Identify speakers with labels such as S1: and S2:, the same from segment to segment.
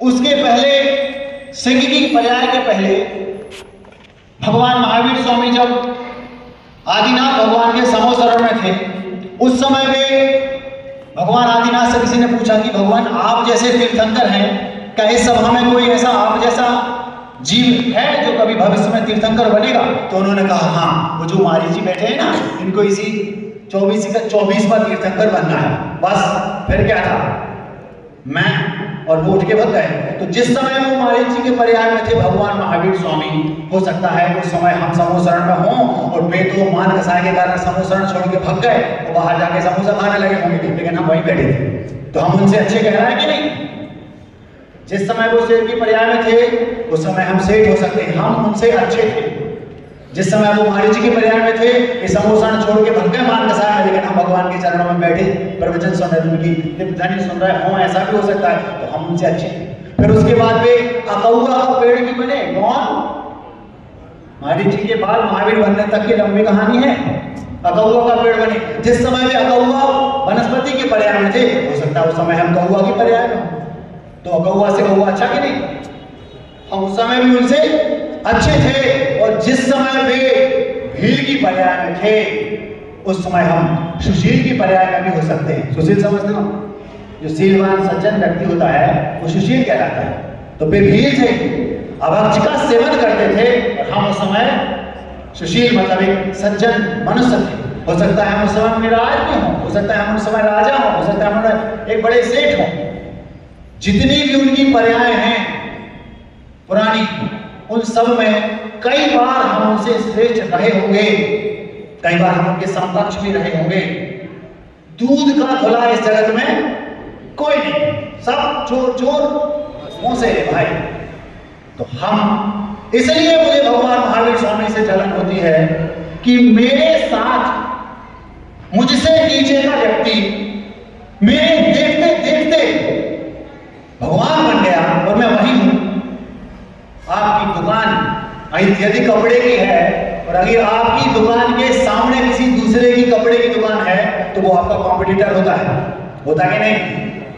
S1: उसके पहले सिंगिंग पर्याय के पहले भगवान महावीर स्वामी जब आदिनाथ भगवान के समोसरण में थे, उस समय में भगवान आदिनाथ से किसी ने पूछा कि भगवान आप जैसे तीर्थंकर हैं, क्या इस सभा में कोई ऐसा आप जैसा जीव है जो कभी भविष्य में तीर्थंकर बनेगा? तो उन्होंने कहा हाँ, वो जो मारी जी बैठे हैं ना, इनको इसी 24वां तीर्थंकर बनना है। बस फिर क्या था, मैं और वो उठ के भग गए। तो जिस समय वो मारीच जी के पर्याय में थे भगवान महावीर स्वामी, हो सकता है उस समय हम समोसरण में हों और वे तो मान कसाय के कारण समोसरण छोड़ के भग गए और बाहर जाके समोसा खाने लगे होंगे, लेकिन हम वहीं बैठे थे। तो हम उनसे अच्छे कह रहे हैं कि नहीं? जिस समय वो सेठ के पर्याय में थे उस समय हम सेठ हो सकते हैं, हम उनसे अच्छे थे। जिस समय वो मारीच जी के पर्याय में थे, ये समोसा छोड़ के भग गए मान कसाय में, लेकिन हम भगवान के चरणों में बैठे प्रवचन सुन रहे, उनकी दिव्यध्वनि सुन रहे हों, ऐसा भी हो सकता है। तो हम उनसे अच्छे थे। फिर उसके बाद वे अकौआ का पेड़ भी बने। कौन? मारीच जी के बाद महावीर बनने तक की लंबी कहानी है। अकौआ का पेड़ बने। जिस समय वे अकौआ वनस्पति के पर्याय में थे, हो सकता है उस समय हम कौआ के पर्याय में। तो अकौआ से कौआ अच्छा कि नहीं? हम उस समय भी उनसे अच्छे थे। और जिस समय वे भील की पर्याय में थे, उस समय हम सुशील की पर्याय में भी हो सकते हैं। सुशील समझते हो? जो शीलवान सज्जन व्यक्ति होता है वो सुशील कहलाता है। तो वे भील थे, अभक्ष का सेवन करते थे, और हम उस समय सुशील मतलब एक सज्जन मनुष्य थे। हो सकता है हम उस समय निराज भी हों, हो सकता है हम उस समय राजा हों, हो सकता है हम एक बड़े सेठ हों। जितनी भी उनकी पर्याय हैं पुरानी, उन सब में कई बार हम उनसे श्रेष्ठ रहे होंगे, कई बार हम उनके समकक्ष भी रहे होंगे। दूध का धुला इस जगत में कोई नहीं, सब चोर चोर मुंह से है भाई। तो हम, इसलिए मुझे भगवान महावीर स्वामी से जलन होती है कि मेरे साथ मुझसे नीचे का व्यक्ति मेरे देखते देखते भगवान बन गया और मैं वही हूं। आपकी दुकान यदि कपड़े की है और अगर आपकी दुकान के सामने किसी दूसरे की कपड़े की दुकान है, तो वो आपका कॉम्पिटिटर होता है कि नहीं?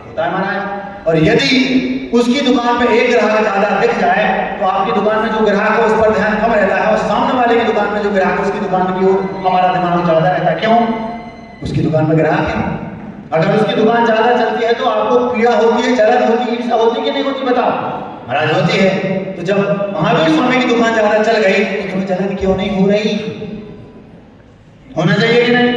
S1: होता है महाराज। और यदि उसकी दुकान पे एक ग्राहक ज्यादा दिख जाए, तो आपकी दुकान में जो ग्राहक है उस पर ध्यान कम रहता है, और सामने वाले की दुकान में जो ग्राहक है उसकी दुकान की ओर हमारा दिमाग ज्यादा रहता है। क्यों? उसकी दुकान में ग्राहक है। अगर उसकी दुकान ज्यादा चलती है तो आपको पीड़ा होती है, जलन होती है, ईर्ष्या होती है कि नहीं होती? बताओ महाराज, होती है। तो जब महावीर स्वामी की दुकान ज्यादा चल गई तो तुम्हें जलन क्यों नहीं हो रही? होना चाहिए कि नहीं?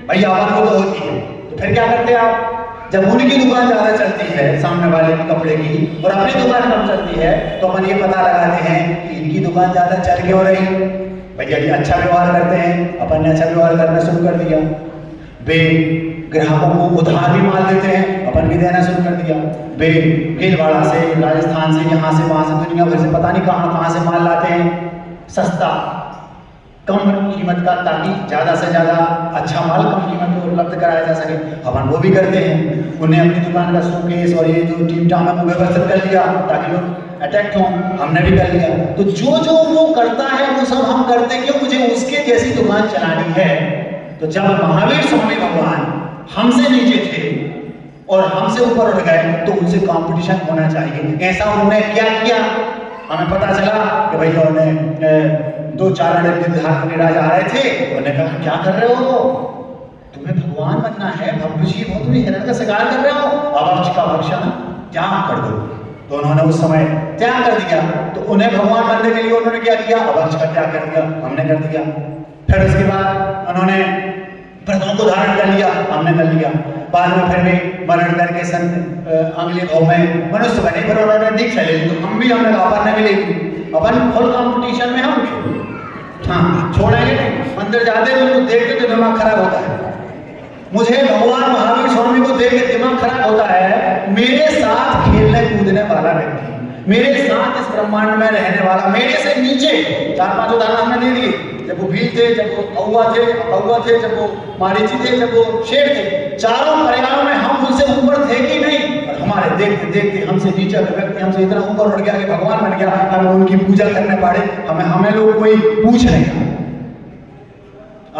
S1: भाई आपको तो होती है। तो फिर क्या करते हैं आप? जब उनकी दुकान ज्यादा चलती है, सामने वाले की कपड़े की, और अपनी दुकान कम चलती है, तो अपन ये पता लगाते हैं कि इनकी दुकान ज्यादा चल क्यों रही। भैया जी अच्छा व्यवहार करते हैं, अपन ने अच्छा व्यवहार करना शुरू कर दिया। वे ग्राहकों को उधार भी माल देते हैं, अपन भी देना शुरू कर दिया। वे भीलवाड़ा से, राजस्थान से, यहाँ से वहाँ से, दुनिया भर से पता नहीं कहाँ से माल लाते हैं, सस्ता कम कीमत का, ताकि ज़्यादा से ज़्यादा अच्छा माल कम कीमत में उपलब्ध कराया जा सके। अपन वो भी करते हैं। उन्हें अपनी दुकान का शोकेस और ये जो टीम टाम है वो व्यवस्थित कर लिया ताकि लोग अट्रैक्ट हों, हमने भी कर लिया। तो जो वो करता है वो सब हम करते हैं। क्यों? मुझे उसके जैसी दुकान चलानी है। तो जब महावीर स्वामी भगवान हमसे नीचे थे और हमसे ऊपर उठ गए, तो उनसे कंपटीशन होना चाहिए। ऐसा उन्होंने क्या किया? हमें पता चला कि भैया उन्हें 2-4 राजा आ रहे थे, उन्होंने कहा क्या कर रहे हो? तुम्हें भगवान बनना है, भव्य जीव हो, तुम्हें हिरण का शिकार कर रहे हो, अभक्ष का भक्षण त्याग कर दो। तो उन्होंने उस समय त्याग कर दिया। तो उन्हें भगवान बनने के लिए उन्होंने क्या किया? अभक्ष का त्याग कर दिया, हमने कर दिया। फिर उसके बाद उन्होंने व्रतों को धारण कर लिया, हमने कर लिया। बाद में फिर भी मरण करके अगले भाव में मनुष्य बने, फिर उन्होंने दीक्षा ले ली। तो हमने कहा अपन ने भी ले ली। अपन फुल कंपटीशन में हम छोड़ेंगे नहीं। मंदिर जाते हैं उनको देखते तो दिमाग खराब होता है। मुझे भगवान महावीर स्वामी को देख के दिमाग खराब होता है। मेरे साथ खेलने कूदने वाला व्यक्ति, मेरे साथ इस ब्रह्मांड में रहने वाला, मेरे से नीचे 4-5 उदाहरण हमने दे दिए। जब वो भील थे, जब वो कौआ थे, जब वो मारीची थे, जब वो शेर थे, चारों पर्यायों में हम उनसे ऊपर थे कि नहीं? और हमारे देखते देखते हमसे नीचे का व्यक्ति हमसे इतना ऊपर उठ गया कि भगवान बन गया। हमें उनकी पूजा करने पड़े, हमें लोग कोई पूछ नहीं रहा।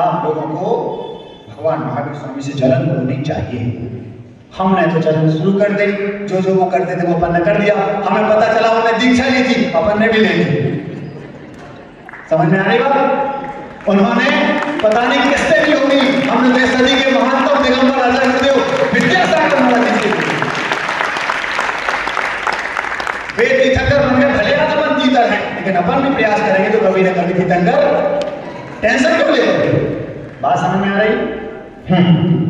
S1: आप लोगों को भगवान महावीर स्वामी से जलन होनी चाहिए। हमने तो चलन शुरू कर दी, जो जो वो करते थे वो अपन ने कर दिया। हमें पता चला उन्होंने दीक्षा ली थी, अपन ने भी ले ली। समझ में आ रही बात? उन्होंने पता नहीं किससे की होगी, हमने देश सदी के महानतम दिगंबर आचार्य गुरुदेव विद्यासागर महाराज जी वे तीर्थंकर बन गए। भले आज अपन तीर्थंकर हैं, लेकिन अपन भी प्रयास करेंगे तो कभी न कभी तीर्थंकर टेंशन क्यों ले रहे? बात समझ में आ रही?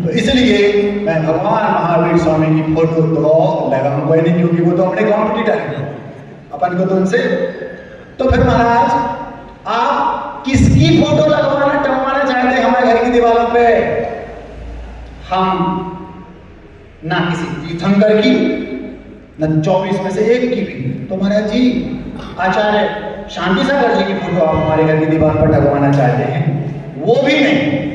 S1: तो इसलिए मैं भगवान महावीर स्वामी की फोटो तो लगाऊंगा नहीं, क्योंकि वो तो अपने कॉम्पिटिटर हैं, अपन को तो उनसे। तो फिर महाराज आप किसकी फोटो लगवाना टंगवाना चाहते हैं हमारे घर की दीवारों पे? हम ना किसी तीर्थंकर की, न 24 में से एक की भी। तो महाराज जी आचार्य शांति सागर जी की फोटो आप हमारे घर की दीवार पर टंगवाना चाहते हैं, वो भी नहीं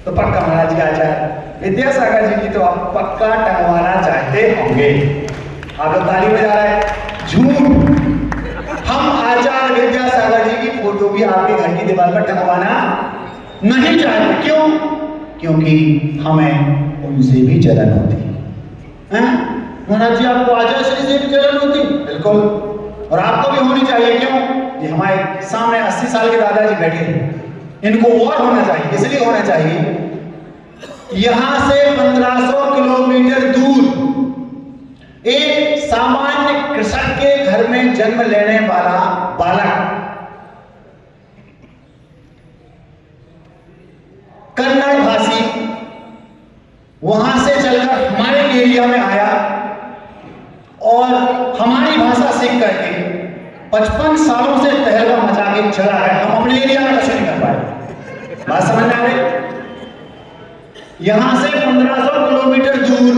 S1: तो पक्का महाराज जी आचार्य विद्यासागर जी की तो आप पक्का टंगवाना चाहते होंगे। आप लोग ताली बजा रहे हैं, झूठ। हम आचार्य विद्यासागर जी की फोटो भी आपके घर की दीवार पर टंगवाना नहीं चाहते। क्यों? क्योंकि हमें उनसे भी जलन होती है। महाराज जी आपको आचार्य श्री से भी जलन होती? बिल्कुल, और आपको भी होनी चाहिए। क्यों? ये हमारे सामने 80 साल के दादाजी बैठे हैं, इनको और होना चाहिए। इसलिए होना चाहिए, यहां से 1500 किलोमीटर दूर एक सामान्य कृषक के घर में जन्म लेने वाला बालक कन्नड़ भाषी वहां से चलकर हमारे एरिया में आया और हमारी भाषा सीख करके 55 सालों से तहलका मचा के चला है। हम अपने एरिया में कुछ नहीं कर पाए। बात समझ में आ रही? यहां से 1500 किलोमीटर दूर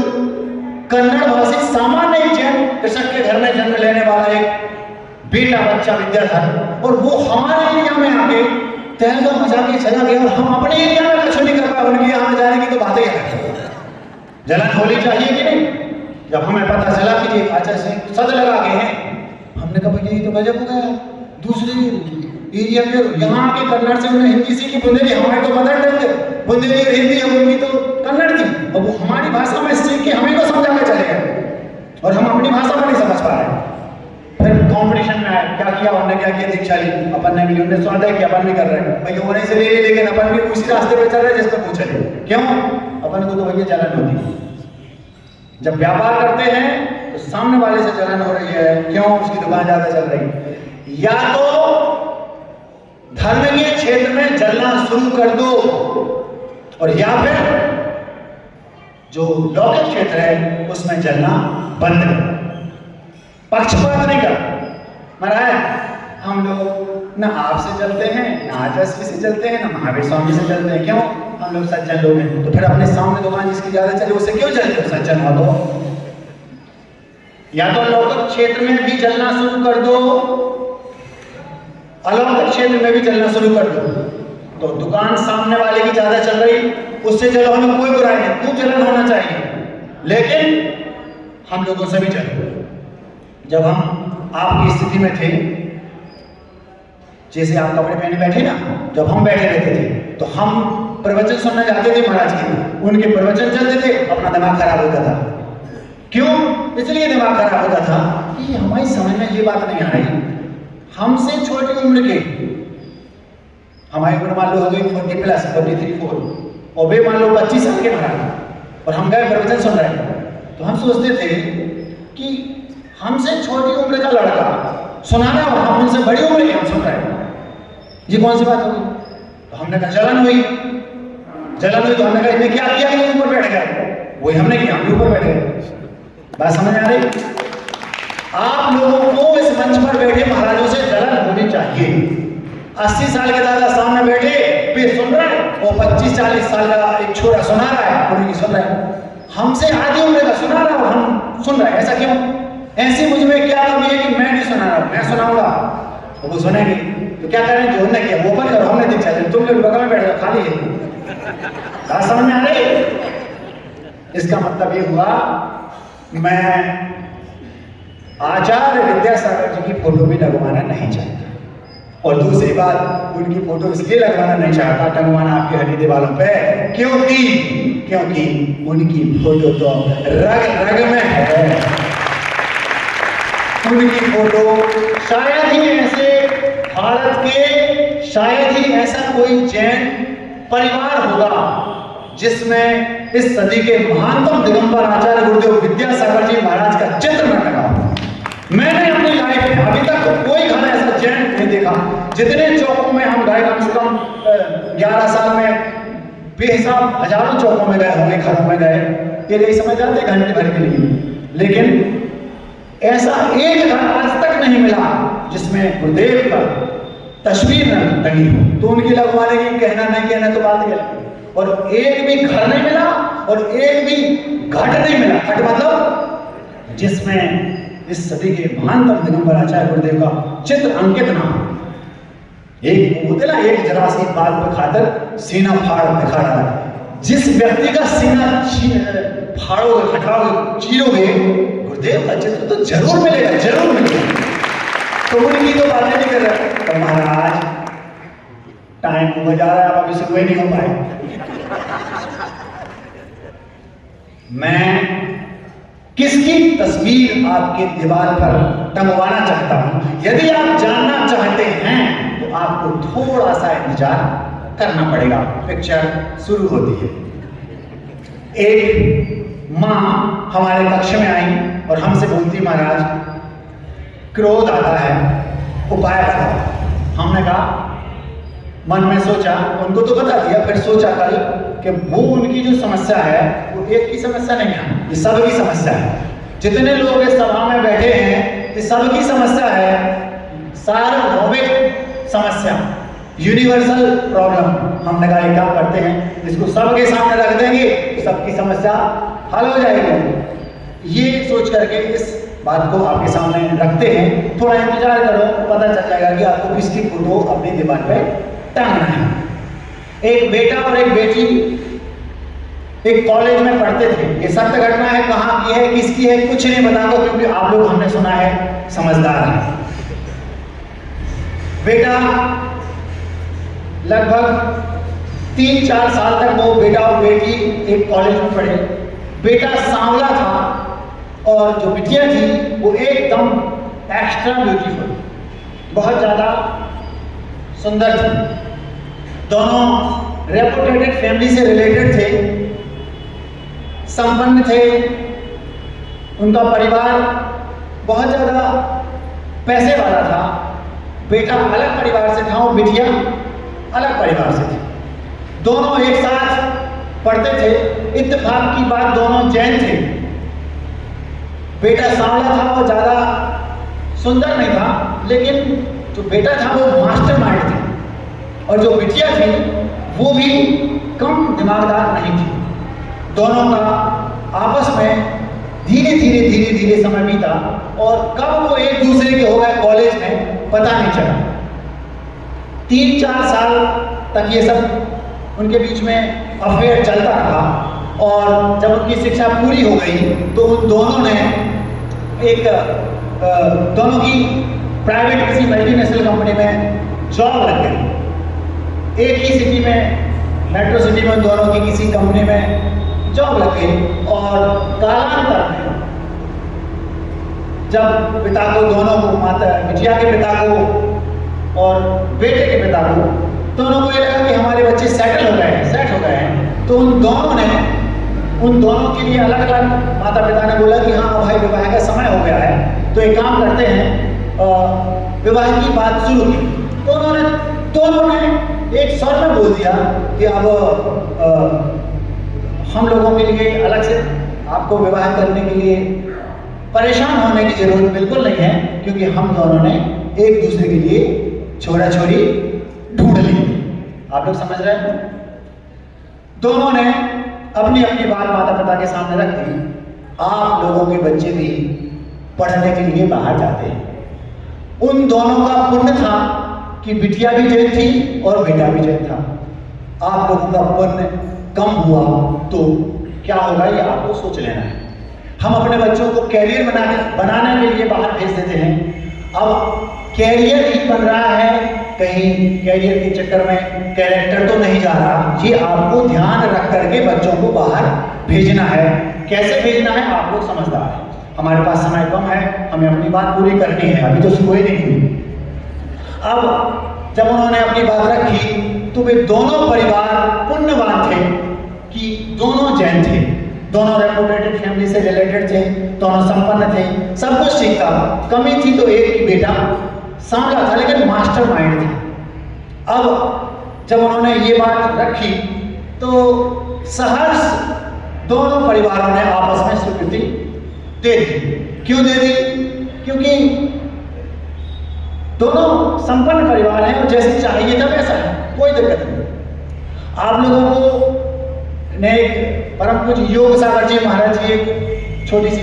S1: कन्नड़ भाषी सामान्य जैन कृषक के घर में जन्म लेने वाला एक बेटा बच्चा विद्याधर, और वो हमारे एरिया में आके तहलका मचा के चला गया और हम अपने एरिया में कुछ नहीं कर पाए। उनके यहाँ में जाने की तो बातें है। जलन होनी चाहिए कि नहीं? जब हमें पता चला कि ये आचार्य से सद लगा के हैं, हमने कहा भैया ये तो गजब हो गया। दूसरे एरिया के यहाँ के कन्नड़ से उन्हें हिंदी सीखी, बुंदेली हमारे तो मदर टंग है, बुंदेली और हिंदी है, उनकी तो कन्नड़ थी, और वो हमारी भाषा में सीख के हमें को समझा के चले गए और हम अपनी भाषा में नहीं समझ पा रहे। फिर कंपटीशन में आए, क्या किया उन्होंने, क्या किया दीक्षा ली, अपन ने भी उन्होंने स्वाद है कि अपन भी कर रहे हैं भैया उन्हीं से ले ली, लेकिन अपन भी उसी रास्ते पे चल रहे हैं जिस पर पूछ रहे। क्यों? अपन को तो भैया जलन होती है। जब व्यापार करते हैं तो सामने वाले से जलन हो रही है, क्यों? उसकी दुकान ज्यादा चल रही है। या तो धर्म के क्षेत्र में जलना शुरू कर दो, और या फिर जो लौकिक क्षेत्र है उसमें जलना बंद कर। पक्षपात नहीं कर। महाराज हम लोग ना आपसे चलते हैं, ना आचार्य से चलते हैं, ना महावीर स्वामी से चलते हैं। क्यों? हम लोग सज्जन लोग हैं। तो फिर अपने सामने दुकान जिसकी ज्यादा चले उससे क्यों चलते हो? सज्जन हो तो या तो लौकिक क्षेत्र में भी चलना शुरू कर दो, अलौकिक क्षेत्र में भी चलना शुरू कर दो। तो दुकान सामने वाले की ज्यादा चल रही, उससे चलो, हमें कोई बुराई नहीं, खूब जलन होना चाहिए, लेकिन हम लोगों से भी चलो। जब हम आपकी स्थिति में थे, जैसे आप कपड़े पहने बैठे ना, जब हम बैठे रहते थे तो हम प्रवचन सुनने जाते थे महाराज के, उनके प्रवचन चलते थे, अपना दिमाग खराब होता था। क्यों? इसलिए दिमाग खराब होता था कि हमारी समझ में ये बात नहीं आ रही। हमसे छोटी उम्र के, हमारी उम्र मान लो हो गई 40 प्लस 43 4, और वे मान लो 25 साल के महाराज, और हम गए प्रवचन सुन रहे हैं, तो हम सोचते थे कि हमसे छोटी उम्र का लड़का सुना रहा है और हम उनसे बड़ी उम्र के हम सुन रहे हैं, ये कौन सी बात होगी? तो हमने कहा जलन हुई। जलन हुई तो हमने कहा इन्हें क्या किया कि ऊपर बैठ गए? वही हमने किया, हम ऊपर बैठ गए। बात समझ आ रही? आप लोगों को इस मंच पर बैठे महाराजों से जलन होनी चाहिए। 80 साल के दादा सामने बैठे वे सुन रहे हैं, और 25-40 साल का एक छोरा सुना रहा है, उनकी सुन रहे हैं। हमसे आधी उम्र का सुना रहा है और हम सुन रहे हैं। ऐसा क्यों? ऐसी मुझ में क्या कमी है कि मैं नहीं सुना रहा, मैं सुनाऊंगा तो वो सुनेंगे। तो क्या करें? जो उन्होंने किया वो पर करो, हमने दीक्षा दी, तुम लोग बगल में बैठ जाओ, खाली है। बात समझ में आ रही? इसका मतलब ये हुआ, मैं आचार्य विद्यासागर जी की फोटो भी लगवाना नहीं चाहता।
S2: और दूसरी बात, उनकी फोटो इसलिए लगवाना नहीं चाहता, टंगवाना आपकी हड्डी दीवारों पे, क्योंकि उनकी फोटो तो रग रग में है। उनकी फोटो
S1: शायद ही ऐसे भारत के शायद ही ऐसा कोई जैन परिवार होगा जिसमें इस सदी के महानतम दिगंबर आचार्य गुरुदेव विद्यासागर जी महाराज का चित्र न लगा। मैंने अपनी लाइफ में अभी तक कोई घर ऐसा जैन नहीं देखा। जितने चौकों में हम गए, कम से कम 11 साल में बेहिसाब हजारों चौकों में गए होंगे, घरों में गए, ये नहीं समझ जाते घंटे भर के लिए, लेकिन ऐसा एक घर आज तक नहीं मिला जिसमें गुरुदेव का तस्वीर न लगी हो। तो उनकी लगवाने की कहना नहीं कहना तो बात है। और एक भी घर नहीं मिला और एक भी घट नहीं मिला। घट मतलब जिसमें इस सदी के महानतम दिगंबर आचार्य गुरुदेव का चित्र अंकित ना हो। एक होते ना, एक जरा सी बात पर खातर सीना फाड़ दिखा रहा। जिस व्यक्ति का सीना फाड़ोगे, हटाओगे, चीरोगे, गुरुदेव का चित्र तो जरूर मिलेगा, जरूर मिलेगा। तो उनकी तो बातें नहीं कर रहे। तो महाराज टाइम हो जा रहा है, अब अभी शुरू ही नहीं हो पाए। मैं किसकी तस्वीर आपके दीवार पर टंगवाना चाहता हूं, यदि आप जानना चाहते हैं तो आपको थोड़ा सा इंतजार करना पड़ेगा। पिक्चर शुरू होती है। एक मां हमारे कक्ष में आई और हमसे बोलती, महाराज क्रोध आता है, उपाय बताओ। हमने कहा, मन में सोचा, उनको तो बता दिया, फिर सोचा कल कि वो उनकी जो समस्या है वो एक की समस्या नहीं है, ये सबकी समस्या है। जितने लोग इस सभा में बैठे हैं, ये सबकी समस्या है, सार्वभौमिक समस्या, यूनिवर्सल प्रॉब्लम। हमने कहा एक काम करते हैं, इसको सबके सामने रख देंगे तो सबकी समस्या हल हो जाएगी। ये सोच करके इस बात को आपके सामने रखते हैं। थोड़ा इंतजार करो, पता चल जाएगा कि आपको किसकी फोटो अपनी दीवार पे टांगना है। एक बेटा और एक बेटी एक कॉलेज में पढ़ते थे। ये सत्य घटना है, कहाँ की है, किसकी है, कुछ नहीं बताऊंगा क्योंकि आप लोग हमने सुना है, समझदार है। बेटा लगभग 3-4 साल तक वो बेटा और बेटी एक कॉलेज में पढ़े। बेटा सांवला था और जो बिटिया थी वो एकदम एक्स्ट्रा ब्यूटीफुल, बहुत ज्यादा सुंदर थी। दोनों रेपुटेटेड फैमिली से रिलेटेड थे, संपन्न थे, उनका परिवार बहुत ज्यादा पैसे वाला था। बेटा अलग परिवार से था और बिटिया अलग परिवार से थी। दोनों एक साथ पढ़ते थे। इत्तेफाक की बात, दोनों जैन थे। बेटा सांवला था और ज्यादा सुंदर नहीं था, लेकिन जो बेटा था वो मास्टरमाइंड थी और जो बिटिया थी वो भी कम दिमागदार नहीं थी। दोनों का आपस में धीरे धीरे समय बीता और कब वो एक दूसरे के हो गए कॉलेज में पता नहीं चला। 3-4 साल तक ये सब उनके बीच में अफेयर चलता रहा और जब उनकी शिक्षा पूरी हो गई तो उन दोनों ने दोनों की प्राइवेट किसी मल्टीनेशनल कंपनी में जॉब लग गई। एक ही सिटी में, मेट्रो सिटी में दोनों की किसी कंपनी में जॉब लग गई। और कालांतर में जब पिता को, दोनों को, माता बिटिया के पिता को और बेटे के पिता को, दोनों को ये लगा कि हमारे बच्चे सेट हो गए हैं, तो उन दोनों के लिए अलग अलग माता पिता ने बोला कि हाँ भाई विवाह का समय हो गया है, तो एक काम करते हैं, विवाह की बात शुरू की। तो दोनों ने एक स्वर में बोल दिया कि अब हम लोगों के लिए अलग से आपको विवाह करने के लिए परेशान होने की जरूरत बिल्कुल नहीं है, क्योंकि हम दोनों ने एक दूसरे के लिए छोरा छोरी ढूंढ ली। आप लोग समझ रहे हैं? दोनों ने अपनी अपनी बात माता पिता के सामने रख दी। आप लोगों के बच्चे भी पढ़ने के लिए बाहर जाते हैं। उन दोनों का पुण्य था कि बिटिया भी जैन थी और बेटा भी जैन था। आप लोगों का पुण्य कम हुआ तो क्या होगा ये आपको सोच लेना है। हम अपने बच्चों को कैरियर बनाने के लिए बाहर भेज देते हैं। अब कैरियर ही बन रहा है कहीं कैरियर के चक्कर में कैरेक्टर तो नहीं जा रहा। ये आपको ध्यान रख करके बच्चों को बाहर भेजना है। कैसे भेजना है आप लोग समझदार हैं। हमारे पास समय कम है, हमें अपनी बात पूरी करनी है, अभी तो शुरू ही नहीं हुई। अब जब उन्होंने अपनी बात रखी तो वे दोनों परिवार पुण्यवान थे कि दोनों जैन थे, दोनों रेपुटेटेड फैमिली से रिलेटेड थे, दोनों संपन्न थे, सब कुछ ठीक था। कमी थी तो एक की बेटा सांवला था लेकिन मास्टरमाइंड था। अब जब उन्होंने ये बात रखी तो सहर्ष दोनों परिवारों ने आपस में स्वीकृति दे दी। क्यों दे दी? क्योंकि दोनों संपन्न परिवार हैं और जैसे चाहिए था वैसा है, कोई दिक्कत नहीं। आप लोगों को ने परम पूज्य योग सागर जी महाराज जी एक छोटी सी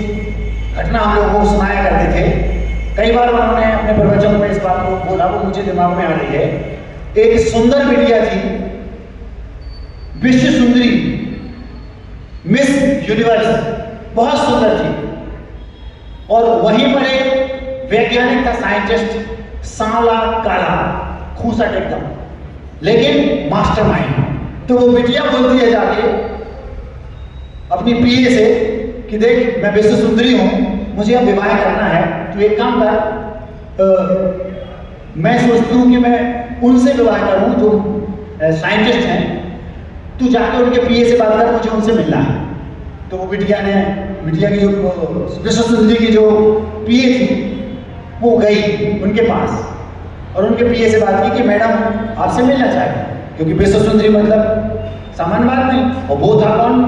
S1: घटना हम लोगों को सुनाया करते थे। कई बार उन्होंने अपने प्रवचनों में इस बात को बोला, वो मुझे दिमाग में आ रही है। एक सुंदर बिटिया थी, विश्व सुंदरी, मिस यूनिवर्स, बहुत सुंदर थी। और वहीं पर एक वैज्ञानिक था, साइंटिस्ट, सांवला काला, खूंसट एकदम, लेकिन मास्टरमाइंड। तो वो बिटिया बोलती है जाके अपनी पीए से कि देख मैं विश्व सुंदरी हूं, मुझे अब विवाह करना है, तो एक काम कर, मैं सोचती हूँ कि मैं उनसे विवाह करूं जो साइंटिस्ट हैं, तू जाके उनके पीए से बात कर, मुझे उनसे मिलना है। तो वो बिटिया की जो विश्व सुंदरी की जो पीए थी वो गई उनके पास और उनके पीए से बात की कि मैडम आपसे मिलना चाहते, क्योंकि विश्व सुंदरी मतलब सामान्य बात नहीं, और वो था कौन?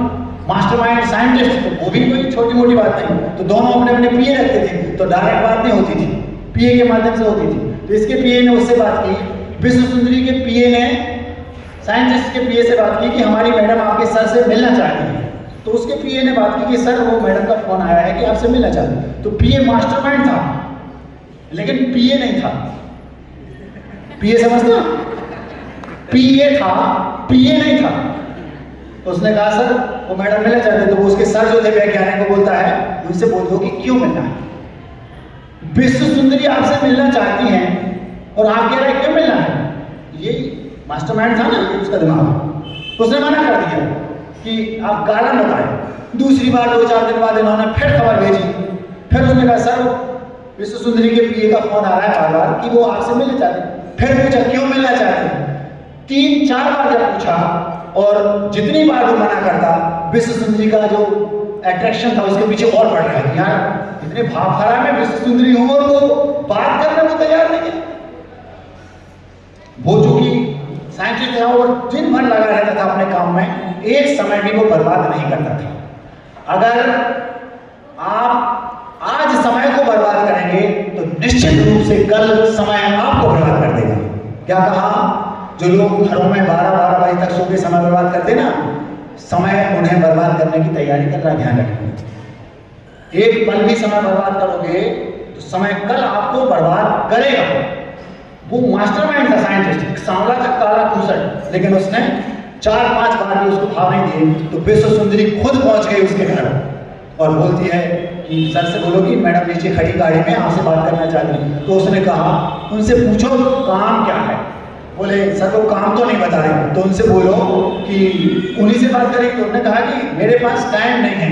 S1: मास्टरमाइंड साइंटिस्ट, तो वो भी कोई छोटी मोटी बात नहीं। तो दोनों अपने अपने पीए रखते थे, तो डायरेक्ट बात नहीं होती थी, पीए के माध्यम से होती थी। तो इसके पीए ने उससे बात की, विश्व सुंदरी के पीए ने साइंटिस्ट के पीए से बात की कि हमारी मैडम आपके सर से मिलना चाहती है। तो उसके पीए ने बात की कि सर वो मैडम का फोन आया है कि आपसे मिलना चाहते हैं। तो पीए मास्टरमाइंड था लेकिन पीए नहीं था। पीए समझते? पीए था, पीए नहीं था। तो उसने कहा सर वो मैडम मिलना चाहते, तो वो उसके सर जो थे वैज्ञानिक को बोलता है, उनसे बोल दो कि क्यों मिलना है। विश्व सुंदरी आपसे मिलना चाहती हैं और आप कह रहे हैं क्यों मिलना है। ये मास्टरमाइंड था ना, ये उसका दिमाग। उसने मना कर दिया कि आप कारण बताएं। दूसरी बार 2-4 दिन बाद इन्होंने फिर खबर भेजी, फिर उसने कहा सर विश्व सुंदरी के पीए का फोन आ रहा है बार बार कि वो आपसे मिलना चाहते हैं। फिर पूछा क्यों मिलना चाहते हैं। 3-4 बार जब पूछा और जितनी बार वो मना करता, विश्व सुंदरी का जो अट्रैक्शन था उसके पीछे और बढ़ रहा है। यार इतने भाव खरा में विश्व सुंदरी हूं और वो बात करने को तैयार नहीं है। वो जो कि साइंटिस्ट था वो दिन भर लगा रहता था अपने काम में, एक समय भी वो बर्बाद नहीं करता था। अगर आप आज समय को बर्बाद करेंगे तो निश्चित रूप से कल समय आपको बर्बाद कर देगा। क्या कहा? जो लोग घरों में 12-12 बजे तक सो के समय बर्बाद करते ना, समय उन्हें बर्बाद करने की तैयारी कर रहा है, ध्यान रखना। एक पल भी समय बर्बाद करोगे तो समय कल आपको बर्बाद करेगा। वो मास्टरमाइंड था, साइंटिस्ट, सांवला था, काला खूंसट, लेकिन उसने 4-5 बार भी उसको भाव नहीं दिए। तो विश्व सुंदरी खुद पहुंच गई उसके घर और बोलती है कि सर से बोलो कि मैडम नीचे खड़ी गाड़ी में आपसे बात करना चाहती हूँ। तो उसने कहा उनसे पूछो काम क्या है। बोले सर वो काम तो नहीं बता रहे। तो उनसे बोलो कि उन्हीं से बात करें। तो उन्होंने कहा कि मेरे पास टाइम नहीं है,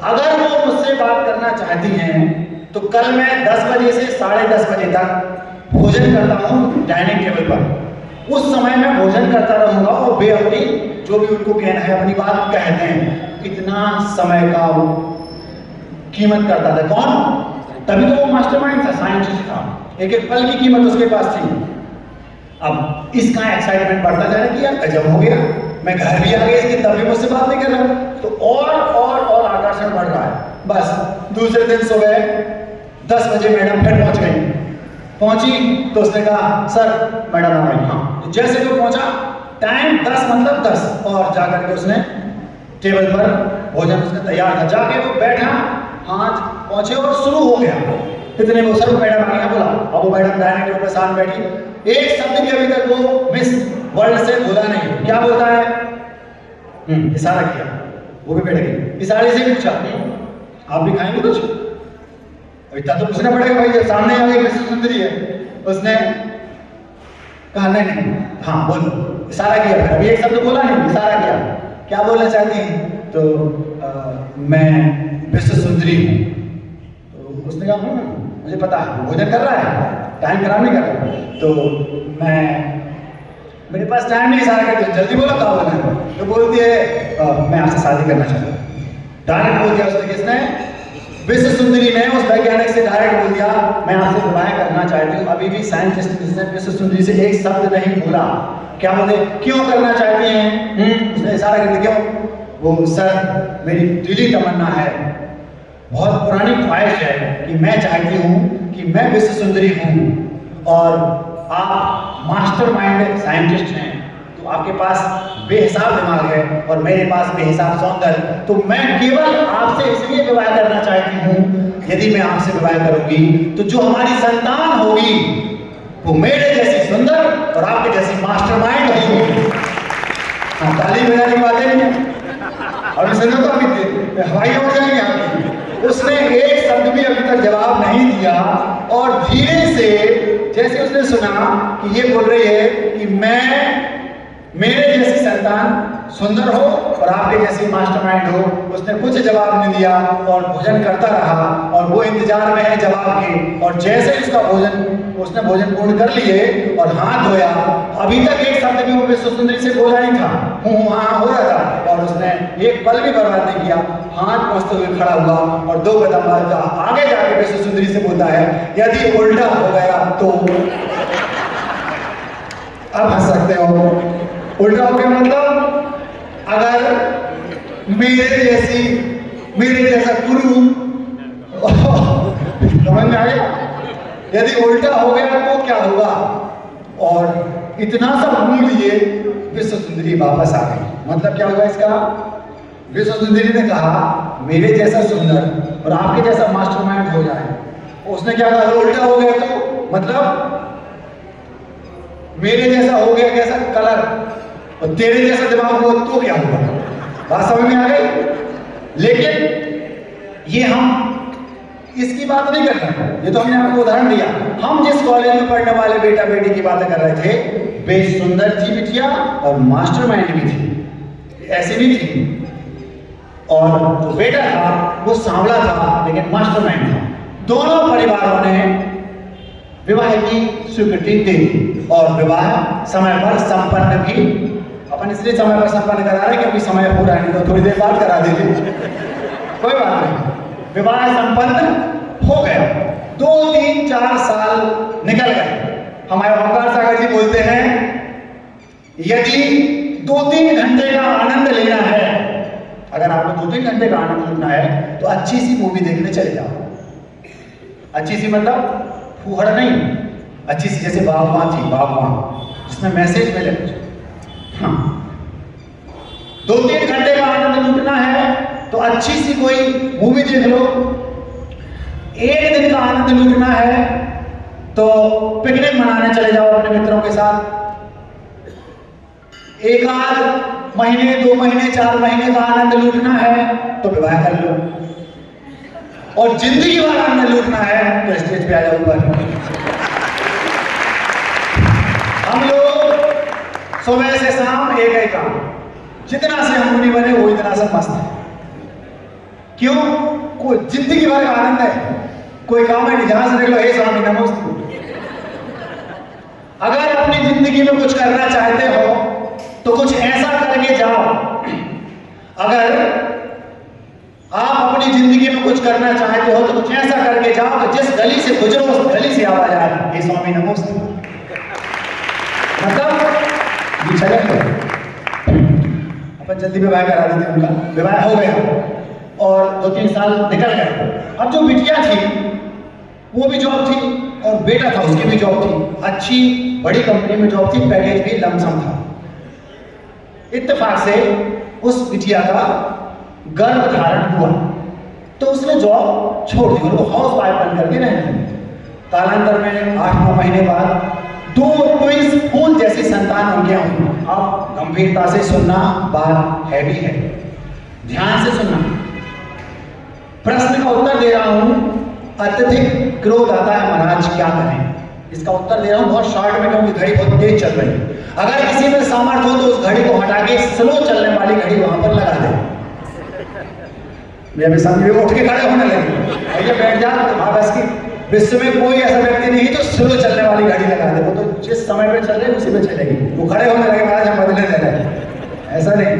S1: अगर वो मुझसे बात करना चाहती हैं तो कल मैं 10 बजे से 10:30 बजे तक भोजन करता हूँ डाइनिंग टेबल पर। उस समय मैं भोजन करता रहूँगा और वे अपनी जो भी उनको कहना है अपनी बात कहते हैं। इतना समय का वो कीमत करता था। कौन? तभी तो वो मास्टरमाइंड था, साइंटिस्ट था। एक पल की कीमत उसके पास थी। अब इसका एक्साइटमेंट बढ़ता जा रहा है कि यार गजब हो गया, मैं घर भी आ गया इसके, तब भी मुझसे बात नहीं कर रहा। तो और आकर्षण बढ़ रहा है। बस दूसरे दिन सुबह 10 बजे मैडम फिर पहुंची तो उसने कहा सर मैडम आ गई। हाँ, तो जैसे वो पहुंचा, टाइम 10 मतलब 10, और जाकर के उसने टेबल पर भोजन उसने तैयार था, जाके वो बैठा, हाथ पहुंचे और शुरू हो गया। इतने वो सर मैडम आ गई। बोला अब वो मैडम डाइनिंग टेबल पर साथ बैठी, एक शब्द भी अभी तक वो मिस वर्ल्ड से बोला नहीं। क्या बोलता है? इशारा किया, वो भी बैठ गई, इशारे से पूछा आप भी खाएंगे कुछ? इतना तो पूछना पड़ेगा भाई, जब सामने आ गई विश्व सुंदरी है। उसने
S2: कहा नहीं नहीं, हाँ बोलो, इशारा किया, फिर अभी एक शब्द बोला नहीं, इशारा किया, क्या बोलना चाहती हैं? तो मैं विश्व सुंदरी हूँ। तो उसने कहा मुझे पता है, वो भोजन कर रहा है, टाइम खराब नहीं कर रहा। तो मेरे पास टाइम नहीं, इशारा करके जल्दी बोलो क्या बोलना है। तो बोलती है मैं आपसे शादी करना चाहता हूँ। डायरेक्ट बोल दिया उसने, किसने? विश्व सुंदरी ने उस वैज्ञानिक से डायरेक्ट बोल दिया मैं आपसे विवाह करना चाहती हूँ। अभी भी साइंटिस्ट ने विश्व सुंदरी से एक शब्द नहीं बोला। क्या बोले, क्यों करना चाहती हैं? उसने इशारा कर दिया, क्यों? वो सर मेरी दिली तमन्ना है, बहुत पुरानी ख्वाहिश है कि मैं चाहती हूँ कि मैं विश्व सुंदरी हूँ और आप मास्टरमाइंड साइंटिस्ट हैं, तो आपके पास बेहिसाब दिमाग है और मेरे पास बेहिसाब सौंदर्य, तो मैं केवल आपसे इसलिए विवाह करना चाहती हूँ, यदि मैं आपसे विवाह करूंगी तो जो हमारी संतान होगी वो मेरे जैसी सुंदर और आपके जैसी मास्टरमाइंड होगी। हाँ, ताली बजाने की बातें नहीं है और सुनो तो अभी हवाई हो जाएंगे आपकी। उसने एक शब्द भी अभी तक जवाब नहीं दिया और धीरे से जैसे उसने सुना कि ये बोल रही है कि मैं मेरे जैसी संतान सुंदर हो और आपके जैसी मास्टरमाइंड हो, उसने कुछ जवाब नहीं दिया और भोजन करता रहा और वो इंतजार में है जवाब के। और जैसे उसका उसने भोजन पूर्ण कर लिए और हाथ धोया, अभी तक एक शब्द भी वो विश्व सुंदरी से बोला नहीं था, हाँ हो रहा था, और उसने एक पल भी बर्बाद नहीं किया, हाथ पहुंचते हुए खड़ा हुआ और 2 कदम बाद आगे जाके विश्व सुंदरी से बोलता है यदि उल्टा हो गया तो। अब हंस सकते हो, उल्टा हो गया मतलब अगर मेरे जैसा गुरु समझ में आ गया, यदि उल्टा हो गया तो क्या होगा। और इतना सा भूल लिए विश्व सुंदरी वापस आ गई। मतलब क्या होगा इसका? विश्व सुंदरी ने कहा मेरे जैसा सुंदर और आपके जैसा मास्टरमाइंड हो जाए। उसने क्या कहा, उल्टा हो गया तो मतलब मेरे जैसा हो गया कैसा कलर और तेरे जैसा दिमाग हो तो क्या होगा। बात समझ में आ गई? लेकिन ये हम इसकी बात नहीं कर रहे, ये तो हमने आपको उदाहरण दिया। हम जिस कॉलेज में पढ़ने वाले बेटा बेटी की बातें कर रहे थे, वे सुंदर थी बिटिया और मास्टरमाइंड भी थी, ऐसी भी थी। और जो बेटा था वो सांवला था लेकिन मास्टरमाइंड था। दोनों परिवारों ने विवाह की स्वीकृति दे दी और विवाह समय पर संपन्न भी। अपन इसलिए समय पर संपन्न करा रहे क्योंकि समय पूरा नहीं तो थोड़ी देर बाद करा देते, कोई बात नहीं। विवाह संपन्न हो गया, 2, 3, 4 साल निकल गए। हमारे ओंकार सागर जी बोलते हैं यदि 2-3 घंटे का आनंद लेना है, अगर आपको 2-3 घंटे का आनंद लेना है तो अच्छी सी मूवी देखने चले जाओ। अच्छी सी मतलब फूहड़ नहीं, अच्छी सी जैसे बागवान थी, बागवान जिसमें मैसेज मिले। हाँ, 2-3 घंटे का आनंद लूटना है तो अच्छी सी कोई मूवी देख लो। 1 दिन का आनंद लूटना है तो पिकनिक मनाने चले जाओ अपने मित्रों के साथ। 1 आध महीने, 2 महीने, 4 महीने का आनंद लूटना है तो विवाह कर लो। और जिंदगी भर आनंद लूटना है तो स्टेज पे आ जाओ ऊपर। हम लोग सुबह से शाम एक ही काम, जितना से हम नहीं बने वो इतना से मस्त है। क्यों? कोई जिंदगी भर का आनंद है, कोई काम है नहीं। जहां से देख लो हे स्वामी नमोस्तु। अगर अपनी जिंदगी में कुछ करना चाहते हो तो कुछ ऐसा करके जाओ। अगर आप अपनी जिंदगी में कुछ करना चाहते हो तो कुछ ऐसा करके जाओ कि जिस गली से गुजरो उस गली से आवाज आए हे स्वामी नमोस्तु। मतलब ये चले अपन जल्दी विवाह करा देते, उनका विवाह हो गया और 2-3 साल निकल गए। अब जो बिटिया थी वो भी जॉब थी और बेटा था उसकी भी जॉब थी, अच्छी बड़ी कंपनी में जॉब थी, पैकेज भी लमसम था। इत्तेफाक से उस बिटिया का गर्भ धारण हुआ तो उसने जॉब छोड़ दी और वो हाउस वाइफ बन करके रहने लगी। कालांतर में 8-9 महीने बाद 2 ट्विंस फूल जैसी संतान उनके हुई। अब गंभीरता से सुनना, बात हैवी है, ध्यान से सुनना। प्रश्न का उत्तर दे रहा हूं। अत्यधिक क्रोध आता है महाराज, क्या करें? इसका उत्तर दे रहा हूँ बहुत शॉर्ट में, क्योंकि घड़ी बहुत तेज चल रही है। अगर किसी में सामर्थ्य हो तो उस घड़ी को हटा के स्लो चलने वाली घड़ी वहां पर लगा दे। मेरे सामने उठ के खड़े होने लगे, भैया बैठ जा। हाँ, बस की विश्व में कोई ऐसा व्यक्ति नहीं जो स्लो चलने वाली घड़ी लगा दे। वो तो जिस समय पे चल रही उसी पे चलेगी। वो खड़े होने लगे, महाराज हम बदले दे रहे, ऐसा नहीं।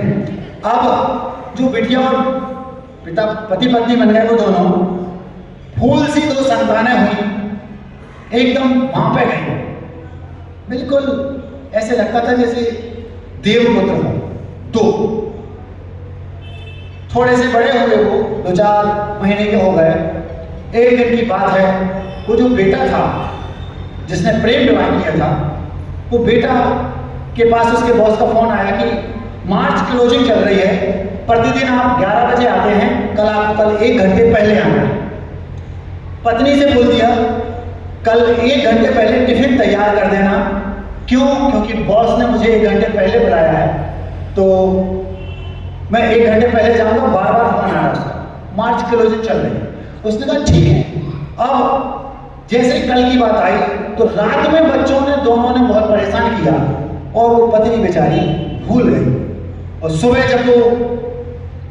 S2: अब जो बिटिया और पिता पति पत्नी बन गए वो दोनों, फूल सी दो संतानें हुई, एकदम वहां पे गई, बिल्कुल ऐसे लगता था जैसे देवपुत्र हो। तो थोड़े से बड़े हुए वो 2-4 महीने के हो गए। एक दिन की बात है, वो जो बेटा था जिसने प्रेम विवाह किया था, वो बेटा के पास उसके बॉस का फोन आया कि मार्च क्लोजिंग चल रही है, प्रतिदिन आप 11 बजे आते हैं, कल 1 घंटे पहले आना है। पत्नी से बोल दिया कल 1 घंटे पहले टिफिन तैयार कर देना। क्यों? क्योंकि बॉस ने मुझे 1 घंटे पहले बुलाया है, तो मैं 1 घंटे पहले जाऊंगा। बार बार फोन आ रहा उसका, मार्च क्लोजिंग चल रही है। उसने कहा ठीक है। अब जैसे ही कल की बात आई तो रात में बच्चों ने दोनों ने बहुत परेशान किया और वो पत्नी बेचारी भूल गई। और सुबह जब वो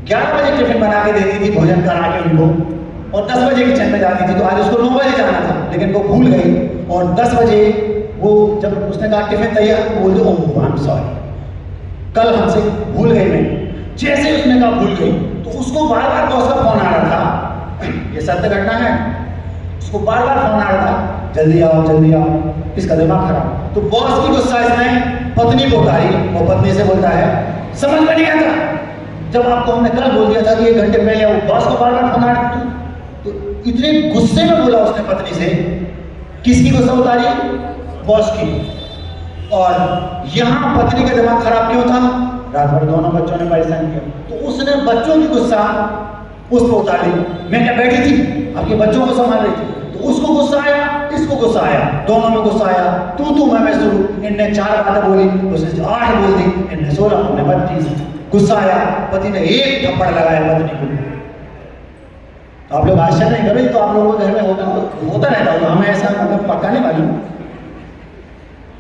S2: 11 बजे टिफिन बना के देती थी, भोजन करा के उनको, और 10 बजे किचन में जाती थी, तो आज उसको 9 बजे जाना था, लेकिन वो भूल गई। और 10 बजे वो जब उसने कहा टिफिन तैयार, तो बोल दो ओह आई एम सॉरी, कल हमसे भूल गई मैं। जैसे उसने कहा भूल गई तो उसको बार बार बॉस का फोन आ रहा था, ये सत्य घटना है, उसको बार बार फोन आ रहा था जल्दी आओ जल्दी आओ, इसका दिमाग खराब। तो बॉस की गुस्सा इसने पत्नी को उतारी और पत्नी से बोलता है समझ में नहीं आता, जब आपको हमने कल बोल दिया था कि 1 घंटे पहले आओ, बॉस को बार बार फोन आ रहा। तो इतने गुस्से में बोला उसने पत्नी से। किसकी गुस्सा उतारी? बॉस की। और यहां पत्नी का दिमाग खराब क्यों था? रात भर दोनों बच्चों ने परेशान किया, तो उसने बच्चों की गुस्सा उस पर उतार ली। मैं क्या बैठी थी आपके बच्चों को संभाल रही थी, तो उसको गुस्सा आया, इसको गुस्सा आया, दोनों में गुस्सा आया। तू मैं शुरू, इनने 4 बातें बोली, उसने 8 बोल दी, इनने 16, उन्हें 32। गुस्सा आया, पति ने 1 थप्पड़ लगाया पत्नी को। आप लोग आश्चर्य नहीं करें, तो आप लोगों के घर में होता रहता होगा, हमें ऐसा मतलब पक्का नहीं मालूम।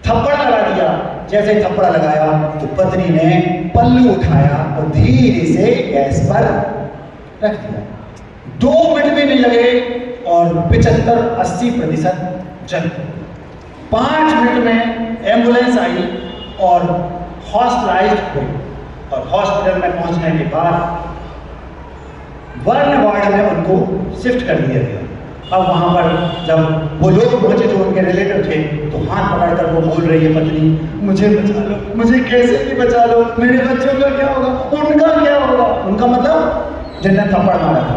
S2: थप्पड़ लगा दिया। जैसे ही थप्पड़ लगाया तो पत्नी ने पल्लू उठाया और धीरे से गैस पर रख दिया। 2 मिनट भी नहीं लगे और 75-80% जल गया। 5 मिनट में एम्बुलेंस आई और हॉस्पिटलाइज्ड हुई, और हॉस्पिटल में पहुंचने के बाद बर्न वार्ड में उनको शिफ्ट कर दिया गया। अब वहां पर जब वो लोग पहुंचे जो उनके रिलेटिव थे, तो हाथ पकड़कर वो बोल रही है पत्नी, मुझे बचा लो, मुझे कैसे भी बचा लो, मेरे बच्चों का क्या होगा, उनका क्या होगा। उनका मतलब जिन्हें थप्पड़ मारा था,